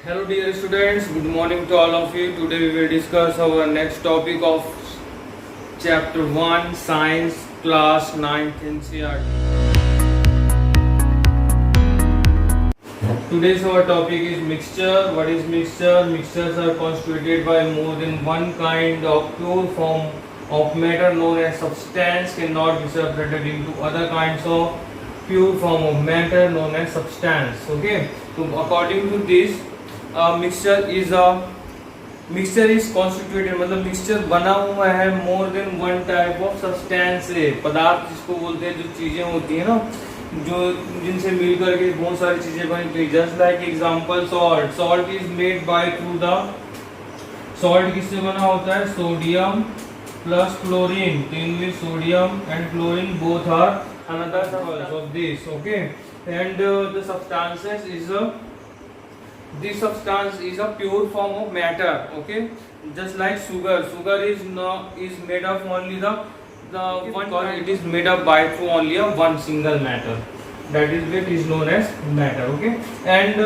Hello dear students, good morning to all of you. Today we will discuss our next topic of chapter 1 Science class 9th NCERT. Today's our topic is mixture. What is mixture? Mixtures are constituted by more than one kind of pure form of matter known as substance cannot be separated into other kinds of pure form of matter known as substance. Okay, so according to this mixture is constituted मतलब mixture बना हुआ है more than one type of substance से पदार्थ जिसको बोलते हैं, जो चीजें होती है ना, जो जिनसे मिल करके बहुत सारी चीजें बनती है. Just like example salt. Salt is made by through the salt किससे बना होता है? Sodium plus chlorine. तो इनमें sodium and chlorine both are another salts of this. Okay, and the substances is this substance is a pure form of matter. Okay, just like sugar is made of only the one, it is made up by through only a one single matter, that is what is known as matter. Okay, and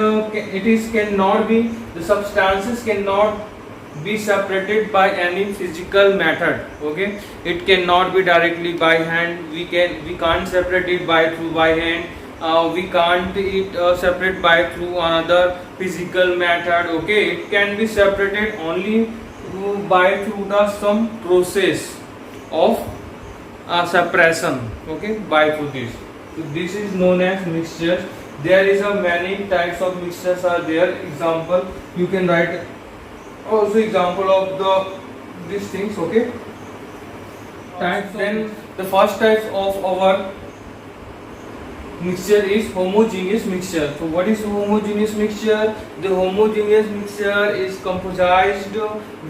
the substances cannot be separated by any physical method. Okay, it cannot be directly by hand. We can't separate it by hand. We can't separate by through another physical method. Okay, it can be separated only through the some process of separation. Okay, by through this. So this is known as mixture. There is a many types of mixtures are there. Example you can write also example of these things. Okay, types. Then the first type of our mixture is homogeneous mixture. So what is homogeneous mixture? The homogeneous mixture is composed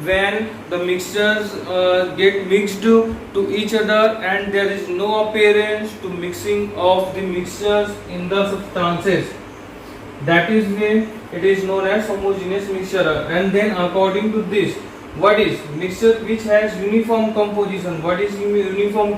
when the mixtures get mixed to each other and there is no appearance to mixing of the mixtures in the substances. That is when it is known as homogeneous mixture. And then according to this, what is mixture which has uniform composition? What is uniform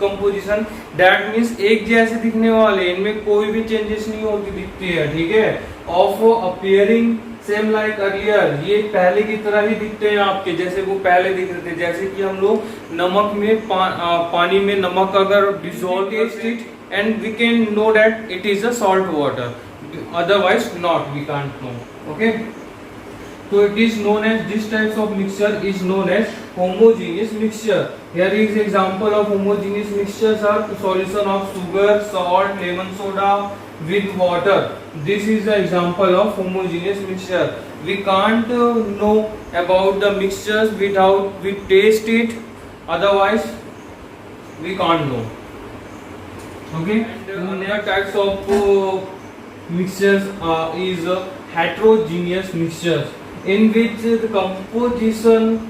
composition? That means एक जैसे दिखने वाले, इनमें कोई भी changes नहीं होती दिखती है. ठीक है, of appearing same like earlier, ये पहले की तरह ही दिखते हैं आपके, जैसे वो पहले दिख रहे थे. जैसे कि हम लोग नमक में पानी में नमक अगर dissolve test it and we can know that it is a salt water, otherwise not, we can't know. Okay, so it is known as, this types of mixture is known as homogeneous mixture. Here is example of homogeneous mixtures are solution of sugar, salt, lemon soda with water. This is the example of homogeneous mixture. We can't know about the mixtures without we taste it, otherwise we can't know. Okay, and another types of mixtures is heterogeneous mixtures, in which the composition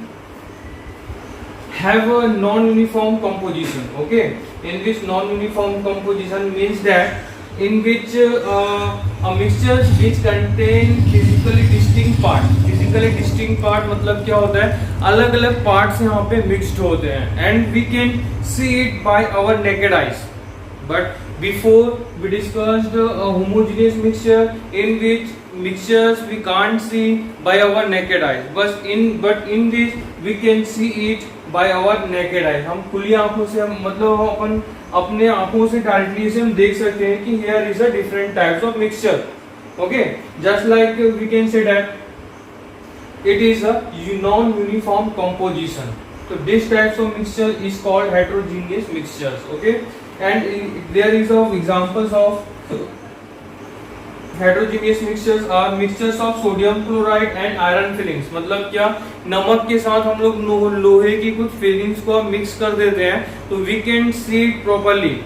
have a non-uniform composition. Okay, in which non-uniform composition means that in which a mixtures which contain physically distinct part. physically distinct part मतलब क्या होता है? अलग अलग parts यहाँ पे mixed होते हैं and we can see it by our naked eyes. But before we discussed a homogeneous mixture in which mixtures we can't see by our naked eyes, but in this we can see it by our naked eyes. हम खुली आंखों से हम मतलब हम अपने आंखों से डायरेक्टली से हम देख सकते हैं कि here is a different types of mixture. Okay, just like we can say that it is a non-uniform composition. So this types of mixture is called heterogeneous mixtures. Okay, and there is of examples of heterogeneous mixtures are mixtures of sodium chloride and iron fillings. मतलब क्या, नमक के साथ हम लोग लोहे की कुछ फीलिंग्स को मिक्स कर देते हैं तो we can see it properly.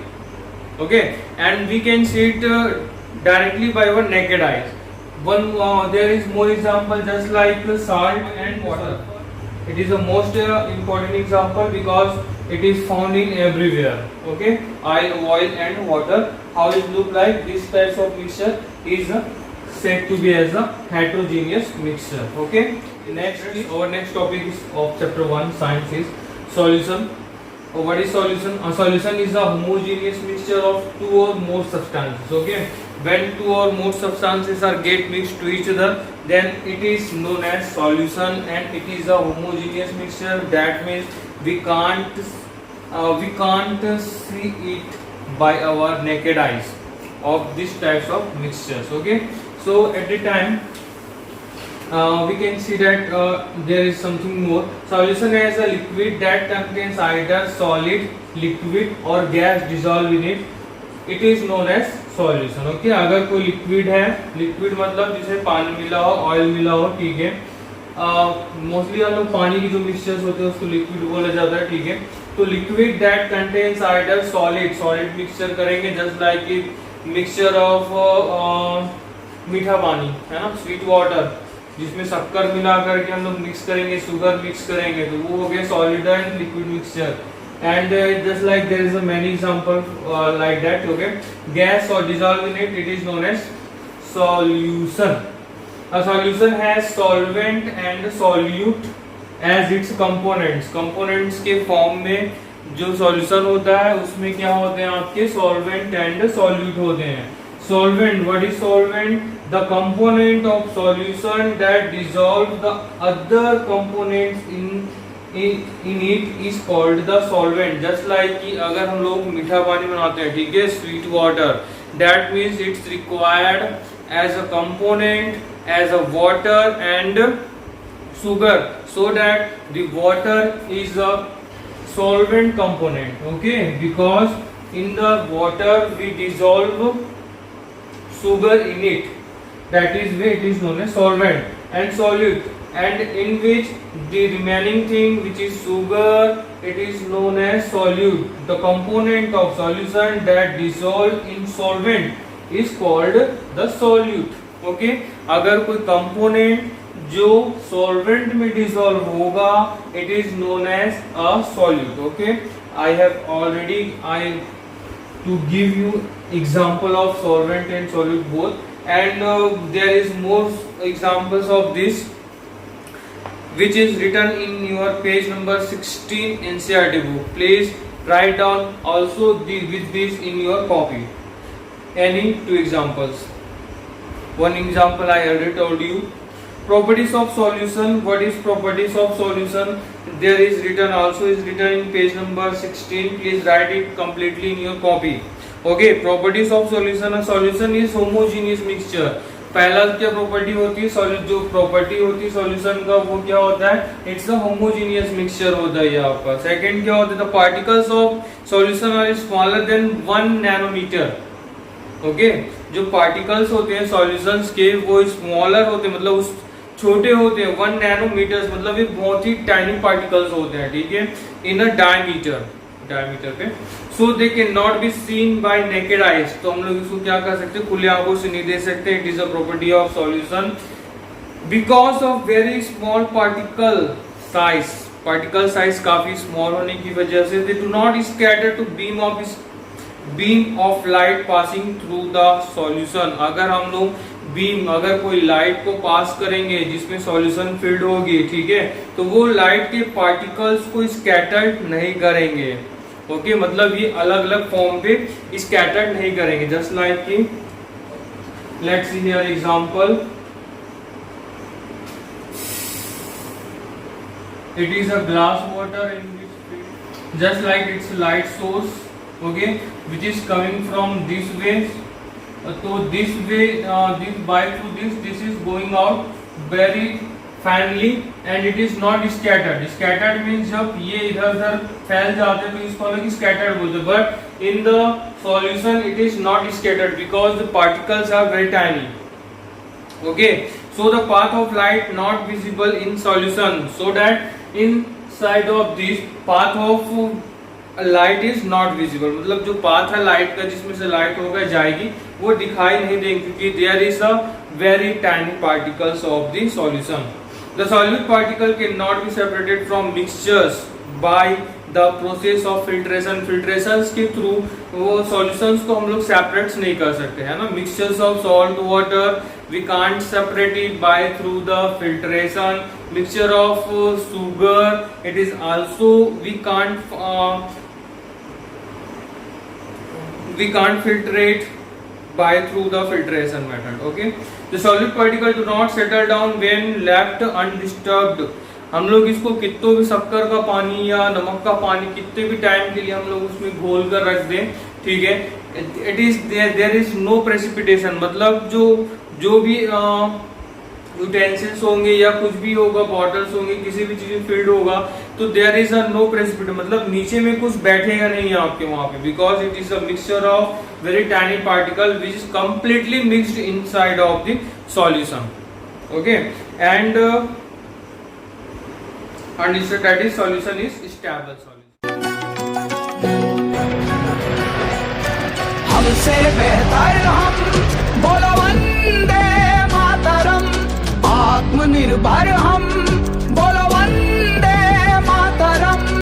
Okay, and we can see it directly by our naked eyes. There is more example just like salt and water. It is the most important example because it is found in everywhere. Okay, oil and water, how it look like? This types of mixture is said to be as a heterogeneous mixture. Okay, our next topic is of chapter 1 science is solution. What is solution? A solution is a homogeneous mixture of two or more substances. Okay, when two or more substances are get mixed to each other, then it is known as solution, and it is a homogeneous mixture. That means we can't see it by our naked eyes of these types of mixtures. Okay, so at the time we can see that there is something more. Solution is a liquid that contains either solid, liquid or gas dissolved in it. It is known as solution. Okay, अगर कोई liquid है, liquid मतलब जिसे पानी मिला हो, oil मिला हो, ठीक है. मोस्टली हम लोग पानी की जो मिक्सचर्स होते हैं उसको लिक्विड बोला जाता है, ठीक है. तो liquid that contains either solid, solid mixture करेंगे जस्ट लाइक मिक्सचर ऑफ मीठा पानी है ना, स्वीट वाटर, जिसमें शक्कर मिला करके हम लोग मिक्स करेंगे, शुगर मिक्स करेंगे, तो वो हो गया solid and liquid mixture. And just like there is a many example like that. Okay, gas or dissolved in it, it is known as solution. A solution has solvent and solute as its components. Components के form में जो solution होता है उसमें क्या होते हैं आपके solvent and solute होते हैं. Solvent, what is solvent? The component of solution that dissolve the other components in it is called the solvent. Just like कि अगर हम लोग मीठा पानी बनाते हैं, ठीक है, sweet water, that means it's required as a component as a water and sugar, so that the water is a solvent component. Okay, because in the water we dissolve sugar in it, that is why it is known as solvent. And solute, and in which the remaining thing which is sugar, it is known as solute. The component of solution that dissolve in solvent is called the solute. Okay, अगर कोई component जो solvent में dissolve होगा, it is known as a solute. Okay, I have already to give you example of solvent and solute both, and there is more examples of this which is written in your page number 16 NCERT book. Please write down also with this in your copy. Any two examples. One example I already told you. Properties of solution. What is properties of solution? There is written also is written in page number 16. Please write it completely in your copy. Okay, properties of solution. A solution is homogeneous mixture. पहला क्या property होती है, जो property होती है solution का वो क्या होता है, इट्स अ होमोजेनियस मिक्सचर होता है यहाँ पर. सेकंड क्या होता है, the particles of solution are smaller than 1 nanometer. Okay, जो पार्टिकल्स होते हैं सॉल्यूशंस के वो स्मॉलर होते हैं, मतलब उस छोटे होते हैं 1 नैनोमीटर, मतलब ये बहुत ही टाइनी पार्टिकल्स होते हैं, ठीक है, इन अ डायमीटर पे. So they can not be seen by naked eyes. तो हम लोग इसको क्या कर सकते हैं, खुले आंखों से नहीं देख सकते. It is a property of solution because of very small particle size काफी स्मॉल होने की वजह से they do not scatter to beam of light passing through the solution. अगर कोई लाइट को पास करेंगे जिसमें सॉल्यूशन फील्ड होगी, ठीक है, तो वो लाइट के पार्टिकल्स को स्कैटर्ड नहीं करेंगे. ओके, मतलब ये अलग अलग फॉर्म पे स्कैटर्ड नहीं करेंगे. जस्ट लाइक कि let's see here example. It is a glass water in which just like it's light source, okay, which is coming from this way. तो this way this is going out very finely and it is not scattered. Scattered means जब ये इधर उधर फैल जाते हैं तो इसको हम लोग स्कैटर्ड बोलते हैं. But in the solution it is not scattered because the particles are very tiny. Okay, so the path of light not visible in solution, so that inside of this path of light is not visible. मतलब जो path है light का जिसमें से light होकर जाएगी वो दिखाई नहीं देंगे क्योंकि there is a very tiny particles of the solution. The solute particle cannot be separated from mixtures by the process of filtration. Filtrations के थ्रू वो solutions को हम लोग separate नहीं कर सकते है ना. Mixtures of salt water we can't separate it by through the filtration. Mixture of sugar it is also we can't filtrate by through the filtration method. Okay, the solid particle do not settle down when left undisturbed. हम लोग इसको कितनों भी शक्कर का पानी या नमक का पानी कितने भी टाइम के लिए हम लोग उसमें घोल कर रख दें, ठीक है, it is there is no precipitation, मतलब जो भी यूटेंसिल्स होंगे या कुछ भी होगा, बॉटल्स होंगे, किसी भी चीज में फिल्ड होगा, तो there is a no precipitation, मतलब नीचे में कुछ बैठेगा नहीं आपके वहां पे, because it is a mixture of very tiny particle which is completely mixed inside of the solution. Okay, and that is solution is stable solution. हमसे बेहतर हम बोलो वंदे मातरम, आत्मनिर्भर हम